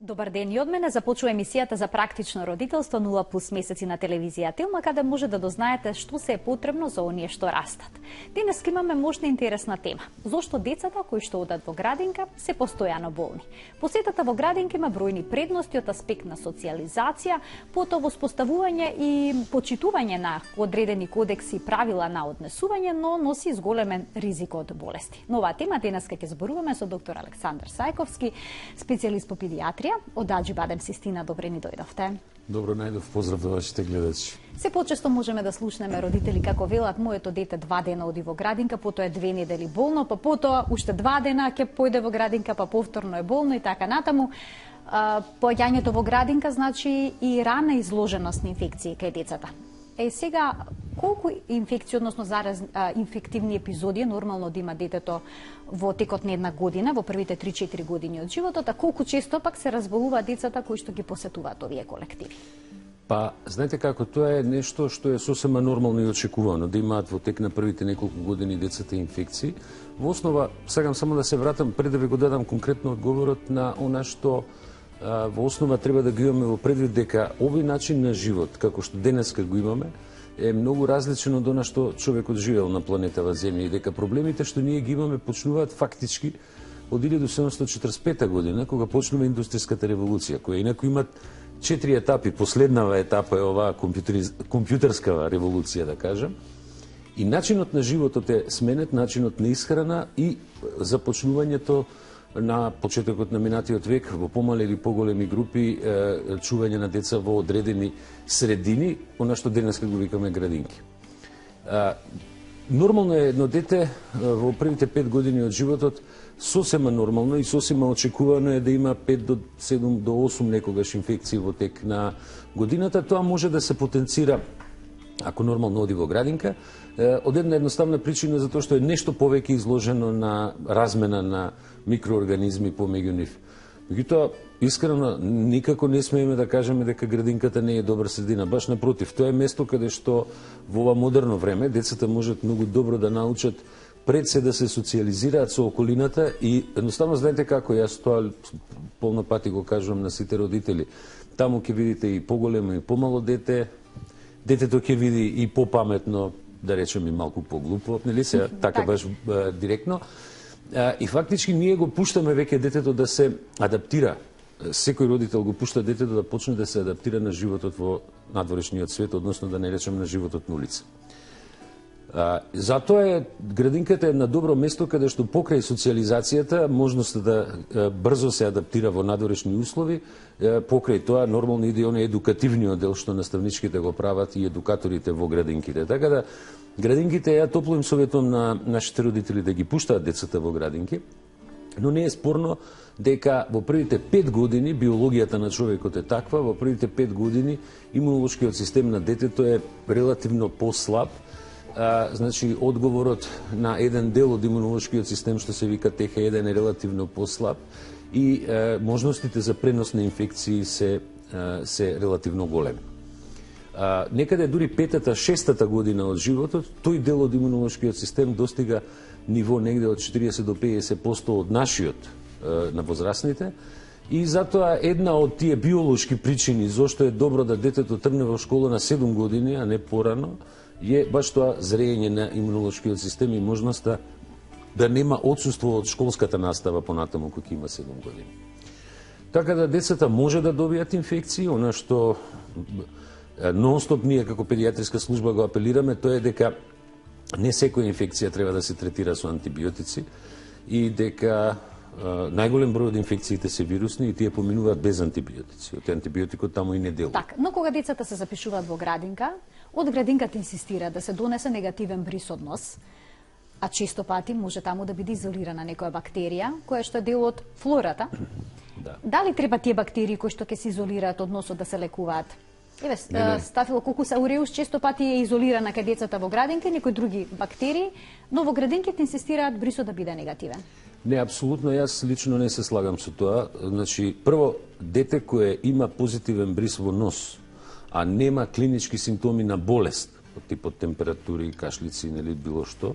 Добар ден и од мене. Започува емисијата за практично родителство 0+ месеци на телевизија Телма, каде може да дознаете што се е потребно за оние што растат. Денес имаме можна интересна тема. Зошто децата кои што одат во градинка се постојано болни? Посетата во градинка има бројни предности од аспект на социјализација, потоа воспоставување и почитување на одредени кодекси и правила на однесување, но носи зголемен ризик од болести. Но оваа тема денес ќе зборуваме со доктор Александар Сајковски, специјалист по педијатрија. Од Аџибадем Систина, добре ни дојдовте. Добро најдов, поздрав до вашите гледачи. Се почесто можеме да слушнеме родители како велат: моето дете 2 дена оди во градинка, потоа е 2 недели болно, па потоа уште 2 дена ќе појде во градинка, па повторно е болно и така натаму. Поаѓањето во градинка значи и рана изложеност на инфекции кај децата. Сега, колку инфекции, односно инфективни епизоди нормално да има детето во текот на една година, во првите 3-4 години од животот, а колку често пак се разболуваат децата кои што ги посетуваат овие колективи? Па, знаете како, тоа е нешто што е сосема нормално и очекувано, да имаат во тек на првите неколку години децата инфекции. Во основа, сакам само да се вратам, пред да ви го дадам конкретно одговорот на она што во основа треба да го имаме во предвид, дека овој начин на живот, како што денеска го имаме, е многу различен од она што човекот живеел на планетава Земја и дека проблемите што ние ги имаме почнуваат фактички од 1745 година, кога почнува индустријската револуција, која инаку имат 4 етапи. Последнава етапа е оваа компјутерскава револуција, да кажам. И начинот на животот е сменет, начинот на исхрана и започнувањето на почетокот на минатиот век во помале или поголеми групи чување на деца во одредени средини, она што денеска го викаме градинки. Нормално е едно дете во првите 5 години од животот, сосема нормално и сосема очекувано е да има 5 до 7 до 8 некогаш инфекции во тек на годината. Тоа може да се потенцира ако нормално оди во градинка, од една едноставна причина, затоа што е нешто повеќе изложено на размена на микроорганизми помеѓу нив. Меѓутоа, искрено, никако не смееме да кажеме дека градинката не е добра средина. Баш напротив, тоа е место каде што во ова модерно време децата можат многу добро да научат пред се да се социјализираат со околината и едноставно знаете како, јас тоа полно пати го кажувам на сите родители. Таму ќе видите и поголемо и помало дете, детето ќе види и попаметно, да речем и малку поглупо, нели се, така баш директно. И фактички ние го пуштаме веќе детето да се адаптира. Секој родител го пушта детето да почне да се адаптира на животот во надворешниот свет, односно да не речем на животот на улица. Затоа е градинката една добро место каде што покрај социјализацијата, можноста да брзо се адаптира во надворешни услови, покрај тоа нормално иде оној едукативниот дел што наставничките го прават и едукаторите во градинките. Така да градинките, ја топло им советувам на нашите родители да ги пуштаат децата во градинки, но не е спорно дека во првите 5 години биологијата на човекот е таква, во првите 5 години имунолошкиот систем на детето е релативно послаб. Значи, одговорот на еден дел од имунолошкиот систем, што се вика ТХ1, е релативно послаб и можностите за пренос на инфекции се релативно големи. Некаде дури 5-та, 6-та година од животот, тој дел од имунолошкиот систем достига ниво негде од 40 до 50% од нашиот на возрастните, и затоа една од тие биолошки причини зошто е добро да детето тргне во школа на 7 години, а не порано, е баш тоа зреење на имунолошкиот систем и можноста да нема отсуство од школската настава понатаму кој има 7 години. Така да децата може да добијат инфекции, она што нонстоп ние како педијатриска служба го апелираме, тоа е дека не секоја инфекција треба да се третира со антибиотици и дека најголем број од инфекциите се вирусни и тие поминуваат без антибиотици. Од антибиотикот таму и не делува. Така, но кога децата се запишуваат во градинка, од градинката инсистира да се донесе негативен брис од нос, а често пати може таму да биде изолирана некоја бактерија, која што е дел од флората. Да. Дали треба тие бактерии кои што ќе се изолираат од носот да се лекуваат? Еве, стафилококус ауреус често пати е изолирана кај децата во градинка и некои други бактерии, но во градинките инсистираат брисот да биде негативен. Не, апсолутно, јас лично не се слагам со тоа. Значи, прво, дете кое има позитивен брис во нос, а нема клинички симптоми на болест, од типот температури, кашлици или било што,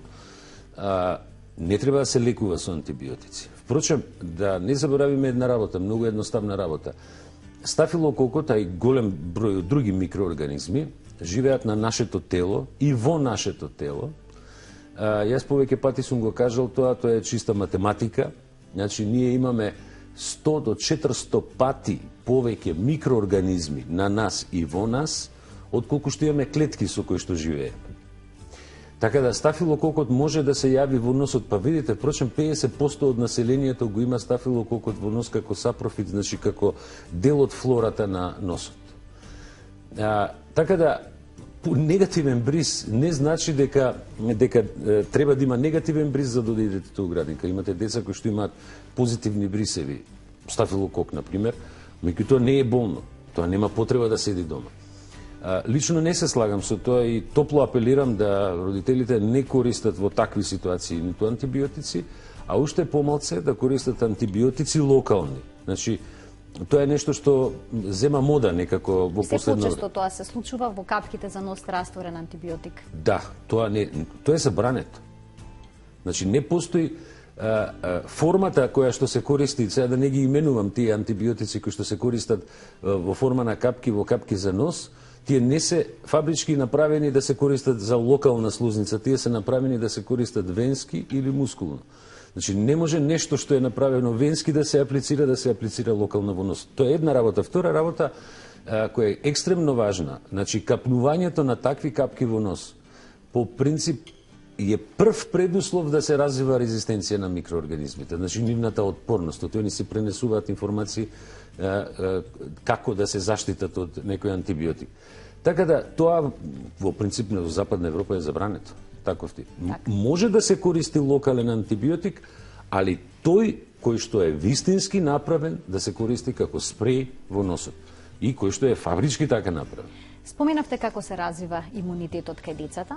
не треба да се лекува со антибиотици. Впрочем, да не заборавиме една работа, многу едноставна работа. Стафилококот, а и голем број од други микроорганизми, живеат на нашето тело и во нашето тело. Јас повеќе пати сум го кажал тоа е чиста математика. Значи, ние имаме 100 до 400 пати повеќе микроорганизми на нас и во нас, отколку што имаме клетки со кои што живееме. Така да стафилококот може да се јави во носот, па видите, впрочем 50% од населението го има стафилококот во нос како сапрофит, значи како дел од флората на носот. Така да негативен бриз не значи дека треба да има негативен бриз за да одидете у градинка. Имате деца кои што имаат позитивни брисеви, стафилокок на пример, меѓутоа не е болно. Тоа нема потреба да седи дома. Лично не се слагам со тоа и топло апелирам да родителите не користат во такви ситуации ниту антибиотици, а уште помалце да користат антибиотици локални. Значи, тоа е нешто што зема мода некако во последно време. Се почесто тоа се случува во капките за нос растворен антибиотик. Да, тоа е забрането. Значи, не постои формата која што се користи, сега да не ги именувам тие антибиотици кои што се користат во форма на капки, во капки за нос, тие не се фабрички направени да се користат за локална слузница, тие се направени да се користат венски или мускулно. Значи, не може нешто што е направено венски да се аплицира локално во нос. Тоа е една работа. Втора работа, која е екстремно важна, значи, капнувањето на такви капки во нос, по принцип, е прв предуслов да се развива резистенција на микроорганизмите, значи нивната отпорност. Тоа ни се пренесуваат информации како да се заштитат од некој антибиотик. Така да, тоа во принцип во Западна Европа е забрането. Таков ти. Може да се користи локален антибиотик, али тој кој што е вистински направен да се користи како спреј во носот и кој што е фабрички така направен. Споменавте како се развива имунитетот кај децата.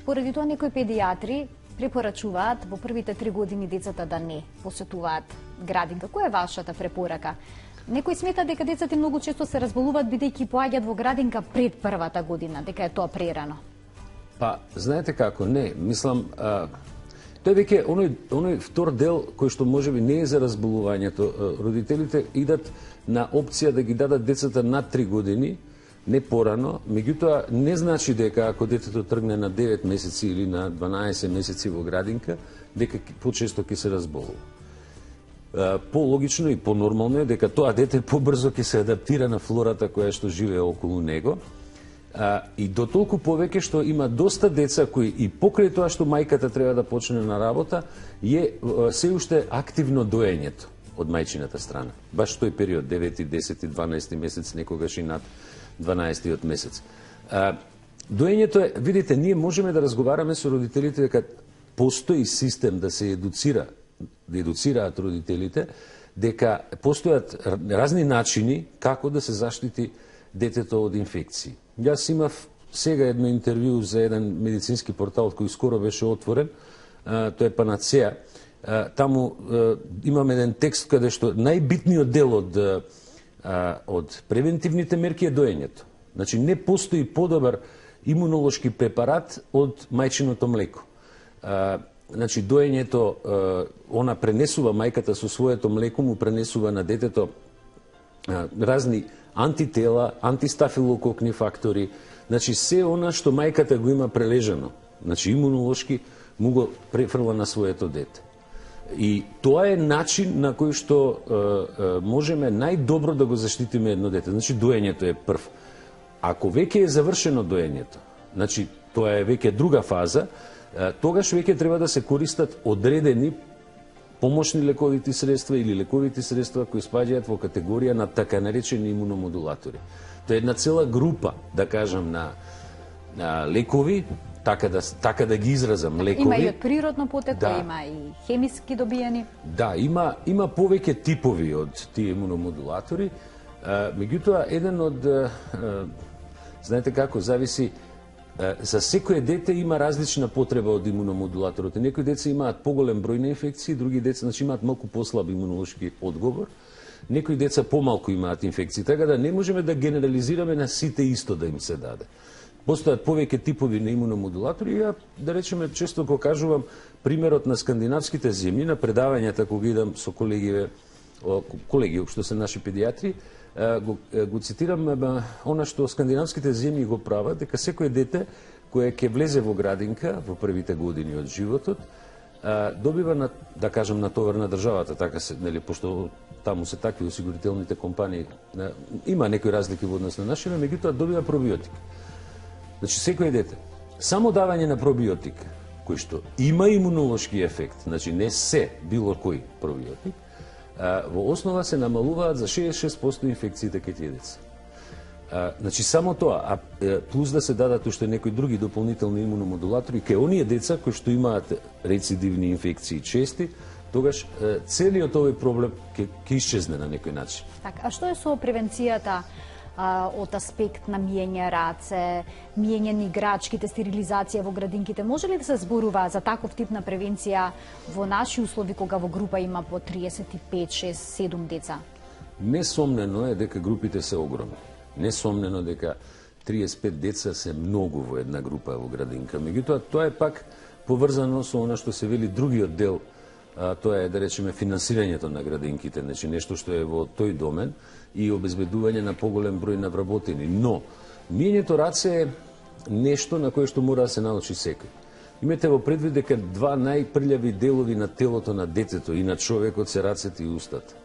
Поради тоа некои педиатри препорачуваат во првите 3 години децата да не посетуваат градинка. Која е вашата препорака? Некои смета дека децата многу често се разболуваат бидејќи поаѓаат во градинка пред првата година, дека е тоа прерано. Па, знаете како, не, мислам, тој веќе оној втор дел кој што можеби не е за разболувањето, родителите идат на опција да ги дадат децата над 3 години, не порано, меѓутоа не значи дека ако детето тргне на 9 месеци или на 12 месеци во градинка, дека почесто ќе се разболува. По-логично и по-нормално е дека тоа дете побрзо ќе се адаптира на флората која што живее околу него, и до толку повеќе што има доста деца кои и покрај тоа што мајката треба да почне на работа, се уште активно доењето од мајчината страна. Баш тој период, 9, 10, 12 месец, некогаш и над 12-тиот месец. Доењето е, видите, ние можеме да разговараме со родителите дека постои систем да се едуцираат родителите, дека постојат разни начини како да се заштити детето од инфекции. Јас имав сега едно интервју за еден медицински портал кој скоро беше отворен, тоа е Панацеа. Таму имам еден текст каде што најбитниот дел од превентивните мерки е доењето. Значи, не постои подобар имунолошки препарат од мајчиното млеко. Значи, доењето, она пренесува, мајката со своето млеко му пренесува на детето разни антитела, антистафилококни фактори, значи се она што мајката го има прележано, значи имунолошки, му го префрла на своето дете. И тоа е начин на кој што можеме најдобро да го заштитиме едно дете. Значи, доењето е прв. Ако веќе е завршено доењето, значи, тоа е веќе друга фаза, тогаш веќе треба да се користат одредени помошни лековити средства или лековити средства кои спаѓаат во категорија на така наречени имуномодулатори. Тоа е една цела група, да кажам, на лекови, така да ги изразам, лекови. Има и од природно потекло, да. Има и хемиски добиени. Да, има повеќе типови од тие имуномодулатори. Меѓутоа, еден од, знаете како, зависи, за секое дете има различна потреба од имуномодулаторот. Некои деца имаат поголем број на инфекции, други деца имаат малку послаб имунолошки одговор, некои деца помалку имаат инфекции, така да не можеме да генерализираме на сите исто да им се даде. Постојат повеќе типови на имуномодулатори и ја, да речеме, често го кажувам примерот на скандинавските земји, на предавањата кога идам со колеги што се наши педиатри, го цитирам она што скандинавските земји го прават, дека секој дете кое ќе влезе во градинка во првите години од животот, добива, да кажем, натовар на државата, така се, нели, пошто таму се такви осигурителните компании, има некои разлики во однос на нашите, меѓутоа добива пробиотик. Значи, секој дете, само давање на пробиотик, кој што има имунолошки ефект, значи не се било кој пробиотик, во основа се намалуваат за 66% инфекциите кај тие деца. Значи, само тоа, плюс да се дадат уште некои други дополнителни имуномодулатори, кај оние деца кои што имаат рецидивни инфекции чести, тогаш целиот овој проблем ќе исчезне на некој начин. Так, а што е со превенцијата од аспект на миење раце, миење на играчките, стерилизација во градинките? Може ли да се зборува за таков тип на превенција во наши услови кога во група има по 35, 6, 7 деца? Несомнено е дека групите се огромни. Несомнено дека 35 деца се многу во една група во градинка. Меѓутоа, тоа е пак поврзано со она што се вели другиот дел, тоа е, да речеме, финансирањето на градинките, значи нешто што е во тој домен и обезбедување на поголем број на вработени. Но, миењето раце е нешто на кое што мора да се научи секој. Имате во предвид дека два најпрљави делови на телото на детето и на човекот се рацете и устата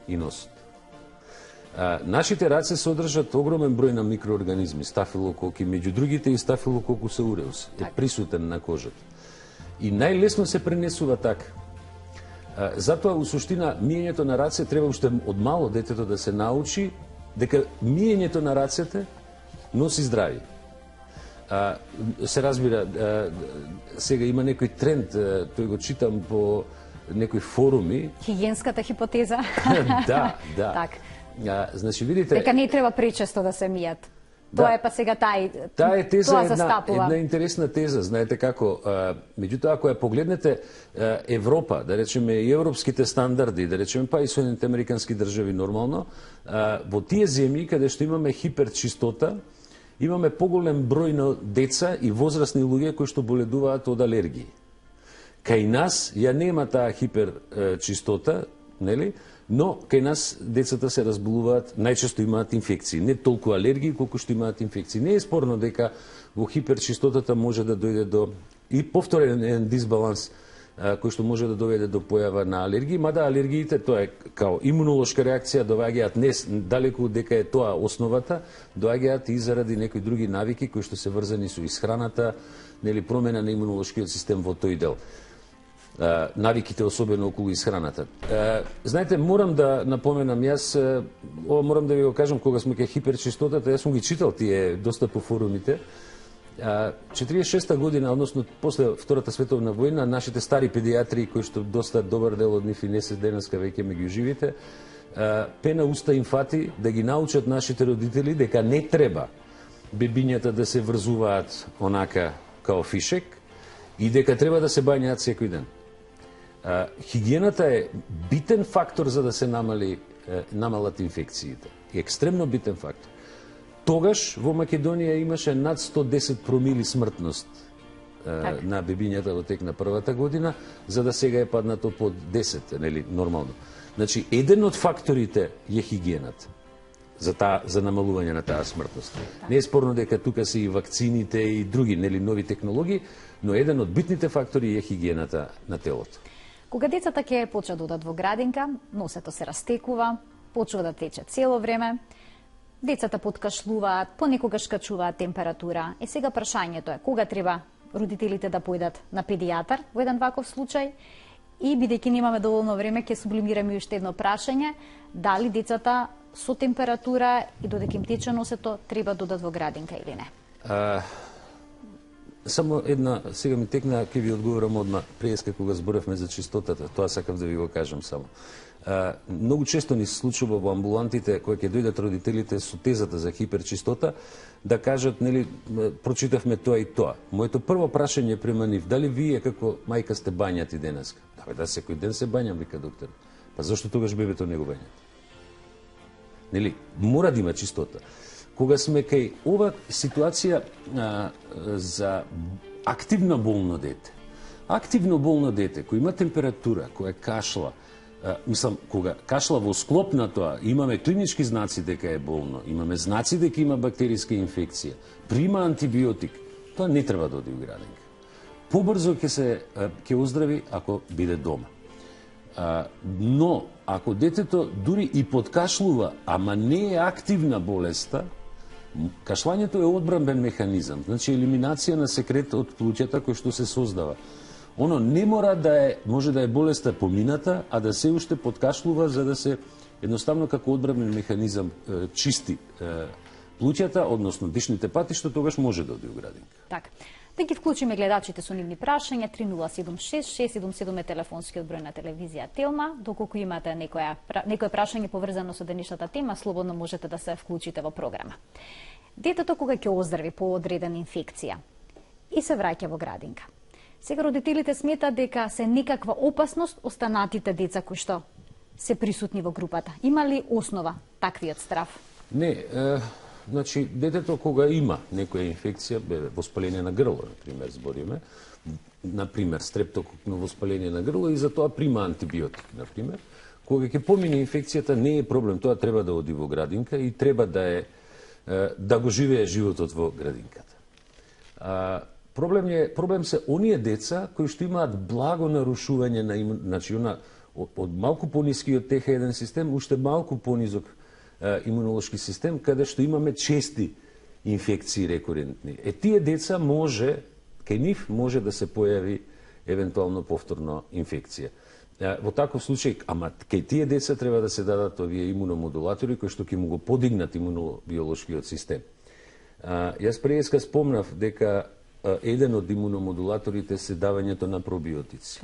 и носот. Нашите раце содржат огромен број на микроорганизми, стафилококи, меѓу другите и стафилококус ауреус е присутен на кожата. И најлесно се пренесува така. Затоа, у суштина, миењето на раце треба уште од мало детето да се научи дека миењето на рацете носи здравје. Се разбира, сега има некој тренд, тој го читам по некои форуми. Хигиенската хипотеза. Да. Так. Значи, видите... Дека не треба пречесто да се мијат. Тоа е па сега таа е теза, застапува. една интересна теза, знаете како. Меѓутоа, ако ја погледнете Европа, да речеме и европските стандарди, да речеме па и Соединените американски држави нормално, во тие земји каде што имаме хиперчистота, имаме поголем број на деца и возрастни луѓе кои што боледуваат од алергии. Кај нас ја нема таа хиперчистота, нели? Но кај нас децата се разболуваат, најчесто имаат инфекции, не толку алергии колку што имаат инфекции. Не е спорно дека во хиперчистотата може да дојде до и повторен дисбаланс кој што може да доведе до појава на алергии, мада алергиите тоа е као имунолошка реакција, доаѓаат не далеку дека е тоа основата, доаѓаат и заради некои други навики кои што се врзани со исхраната, нели, промена на имунолошкиот систем во тој дел. Навиките особено околу исхраната. Знаете, морам да напоменам, јас морам да ви го кажам, кога сме кај хиперчистотата, јас сум ги читал тие доста по форумите. 46-та година, односно после Втората световна војна, нашите стари педиатри, кои што доста добар дел од нив и не се денеска веќе меѓу живите, пена уста им фати да ги научат нашите родители дека не треба бебињата да се врзуваат онака као фишек и дека треба да се бањаат секој ден. Хигиената е битен фактор за да се намалат инфекциите. И екстремно битен фактор. Тогаш во Македонија имаше над 110 промили смртност на бебињата во тек на првата година, за да сега е паднато под 10, нели, нормално. Значи, еден од факторите е хигиената за намалување на таа смртност. Не е спорно дека тука се и вакцините и други, нели, нови технологии, но еден од битните фактори е хигиената на телото. Кога децата ќе почнат да одат во градинка, носето се растекува, почува да тече цело време, децата подкашлуваат, понекогаш качуваат температура. Е, сега прашањето е кога треба родителите да појдат на педијатар во еден ваков случај, и бидејќи немаме доволно време, ќе сублимираме уште едно прашање, дали децата со температура и додека им тече носето треба да одат во градинка или не? Само една, сега ми текна, ќе ви одговорам одма, преска кога зборевме за чистотата, тоа сакав да ви го кажам само. Многу често ни се случува во амбулантите, кои ќе дојдат родителите со тезата за хиперчистота, да кажат, нели, прочитавме тоа и тоа. Моето прво прашање према нив, дали вие како мајка сте бањати денеска? Да, секој ден се бањам, вика доктор. Па зашто тогаш бебето не го бањат? Нели, мора да има чистота. Кога сме кај ова ситуација за активно болно дете. Активно болно дете, кој има температура, кој кашла, кога кашла во склоп на тоа, имаме клинички знаци дека е болно, имаме знаци дека има бактериска инфекција, прима антибиотик, тоа не треба да оди у градинка. Побрзо ќе оздрави ако биде дома. Но, ако детето дури и подкашлува, ама не е активна болеста, кашлањето е одбранбен механизам, значи елиминација на секрет од плуќата кој што се создава. Оно не мора да е, може да е болеста помината, а да се уште подкашлува за да се едноставно како одбранбен механизам чисти плуќата, односно дишните патишта, тогаш може да оди у градинка. Така. Да ги вклучиме гледачите со нивни прашања. 3076-677 е телефонскиот број на телевизија Телма. Доколку имате некое прашање поврзано со денешната тема, слободно можете да се вклучите во програма. Детето кога ќе оздрави по одредена инфекција и се враќа во градинка. Сега родителите сметаат дека се некаква опасност останатите деца кои што се присутни во групата. Има ли основа таквиот страв? Не, значи, детето кога има некоја инфекција, воспаление на грло, например, збориме, например, стрептококно воспаление на грло и за тоа прима антибиотик, например, кога ќе помине инфекцијата не е проблем, тоа треба да оди во градинка и треба да го живее животот во градинката. Проблем се оние деца кои што имаат благо нарушување на значи од малку понискиот ТХ1 систем, уште малку понизок имунолошки систем, каде што имаме чести инфекции рекурентни. Тие деца кај нив може да се појави евентуално повторно инфекција. Во таков случај, ама кај тие деца треба да се дадат овие имуномодулатори кои што ќе му го подигнат имунобиолошкиот систем. Јас преска спомнав дека еден од имуномодулаторите се давањето на пробиотици.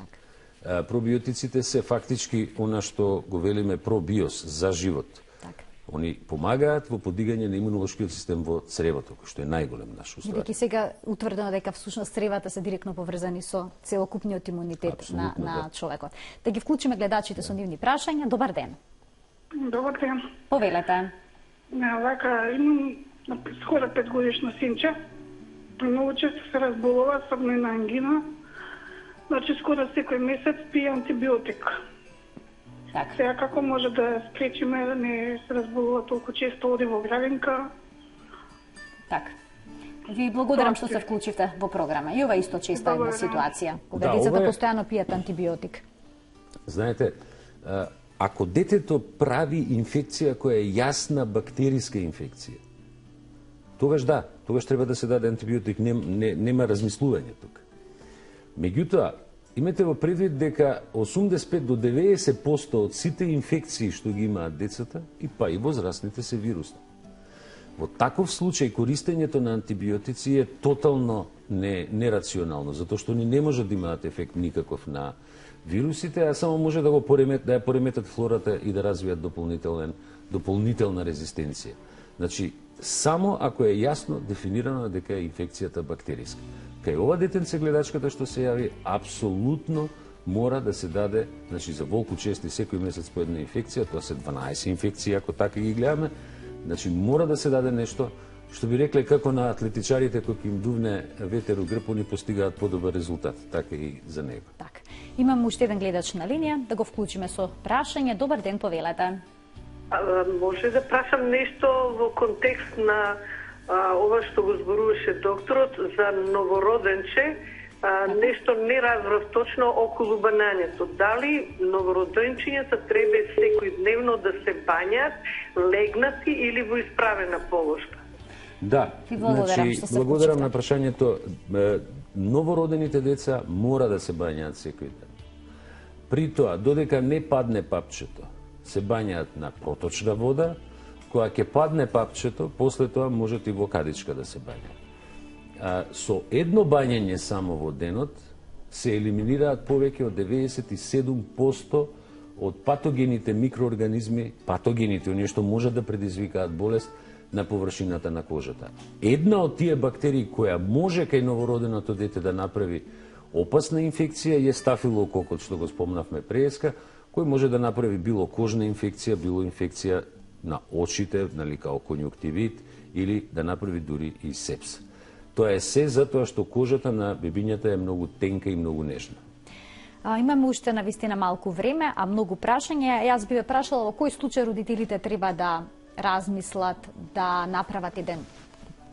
Пробиотиците се фактички она што го велиме пробиос за живот. Они помагаат во подигање на имунолошкиот систем во цревото, кој што е најголем наш уствар. Бидејќи сега утврдено дека всушност цревата се директно поврзани со целокупниот имунитет на човекот. Да ги вклучиме гледачите со нивни прашања. Добар ден. Добар ден. Повелете. Вака, имам скоро 5 годишно синче. Многу често се разболува, особено на ангина. Значи, скоро секој месец пие антибиотик. Так. Сега како може да спречиме да не се разболува толку често, оди во градинка? Так. Ви благодарам што се вклучивте во програма. И ова исто честа една ситуација, кога децата постојано пијат антибиотик. Знаете, ако детето прави инфекција која е јасна бактериска инфекција, тогаш треба да се даде антибиотик, нема размислување тука. Меѓутоа, имате во предвид дека 85 до 90% од сите инфекции што ги имаат децата и возрастните се вирусни. Во таков случај користењето на антибиотици е тотално нерационално, затоа што они не може да имаат ефект никаков на вирусите, а само може да ја пореметат флората и да развијат дополнителна резистенција. Значи, само ако е јасно дефинирано дека е инфекцијата бактериска. Кај ова детенце гледачката што се јави, апсолутно мора да се даде, значи за волку чести секој месец по една инфекција, тоа се 12 инфекции ако така ги гледаме, значи мора да се даде нешто што би рекле како на атлетичарите кои им дувне ветер у грб, они постигаат подобар резултат, така и за него. Так. Имам уште еден гледач на линија, да го вклучиме со прашање. Добар ден, повелете. Може да прашам нешто во контекст на ова што го зборуваше докторот за новороденче, нешто не разбрав точно околу банањето. Дали новороденчињата треба секојдневно да се бањат, легнати или во исправена положба? Да, значи, благодарам на прашањето. Новородените деца мора да се бањаат секој ден. При тоа, додека не падне папчето, се бањаат на проточна вода, која ќе падне папчето, после тоа можете и во кадичка да се бањаат. Со едно бањање само во денот се елиминираат повеќе од 97% од патогените микроорганизми, патогените, оние што може да предизвикаат болест на површината на кожата. Една од тие бактерии која може кај новороденото дете да направи опасна инфекција е стафилококот, што го спомнавме преска, кој може да направи било кожна инфекција, било инфекција на очите, нали, као конјуктивит, или да направи дури и сепс. Тоа е се затоа што кожата на бебињата е многу тенка и многу нежна. Имаме уште навистина малку време, а многу прашања. Јас би ве прашала во кој случај родителите треба да размислат, да направат еден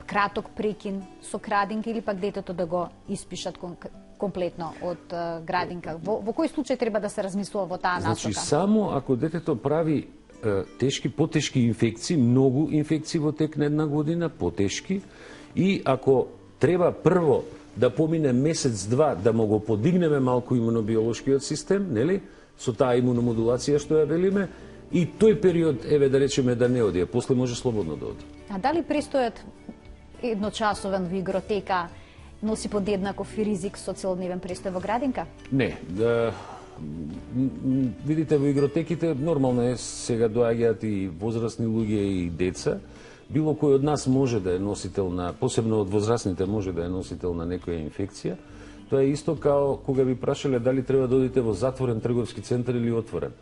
краток прекин со градинка или пак детето да го испишат комплетно од градинка. Во кој случај треба да се размислува во таа насока? Значи, само ако детето прави потешки инфекции, многу инфекции во тек на една година, потешки, и ако треба прво да помине месец-два да му го подигнеме малку имунобиолошкиот систем, нели, со таа имуномодулација што ја велиме, и тој период, еве да речеме да не оди, после може слободно да оди. А дали престојат едночасовен во игротека носи подеднаков ризик со целодневен престој во градинка? Не, видите, во игротеките нормално е, сега доаѓаат и возрастни луѓе и деца. Било кој од нас може да е носител на, посебно од возрастните може да е носител на некоја инфекција. Тоа е исто као кога ви прашале дали треба да одите во затворен трговски центар или отворен.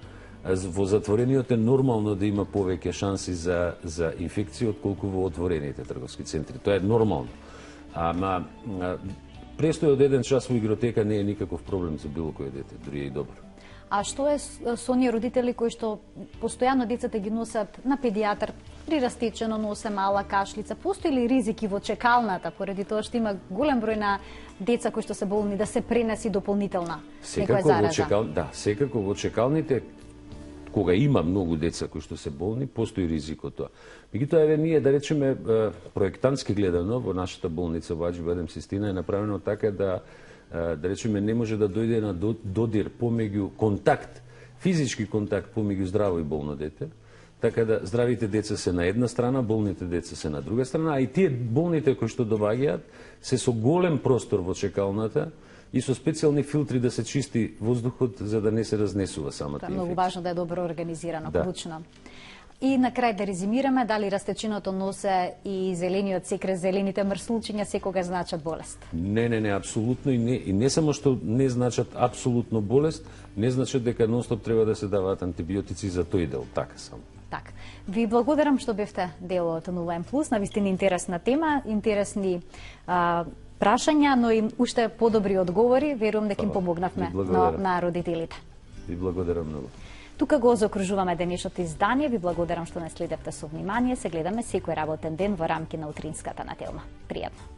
Во затворениот е нормално да има повеќе шанси за инфекција отколку во отворените трговски центри. Тоа е нормално. Ама престој од еден час во игротека не е никаков проблем за било кој дете, дури е и добро. А што е со оние родители кои што постојано децата ги носат на педијатар, при растечено носе мала кашлица? Постои ли ризики во чекалната, поради тоа што има голем број на деца кои што се болни, да се пренеси дополнителна некоја зараза? Да, секако во чекалните, кога има многу деца кои што се болни, постои ризик од тоа. Меѓутоа, еве ние, да речеме, проектантски гледано, во нашата болница во Аџи Бадем Систина е направено така да речеме, не може да дојде на додир помеѓу контакт, физички контакт помеѓу здраво и болно дете, така да здравите деца се на една страна, болните деца се на друга страна, а и тие болните кои што доваѓаат се со голем простор во чекалната и со специјални филтри да се чисти воздухот за да не се разнесува самата инфекција. Тоа е многу важно да е добро организирано, клучно. И на крај да резимираме, дали растечиното носе и зелениот секрет, зелените мрсулчиња секогаш значат болест? Не, апсолутно и не само што не значат апсолутно болест, не значат дека нонстоп треба да се даваат антибиотици за тој дел, така само. Така. Ви благодарам што бевте дел од НЛМ+, навистина интересна тема, интересни прашања, но и уште подобри одговори, верувам дека им помогнавме на родителите. Ви благодарам многу. Тука го заокружуваме денешното издание. Ви благодарам што не следевте со внимание. Се гледаме секој работен ден во рамки на утринската на Телма. Пријатно.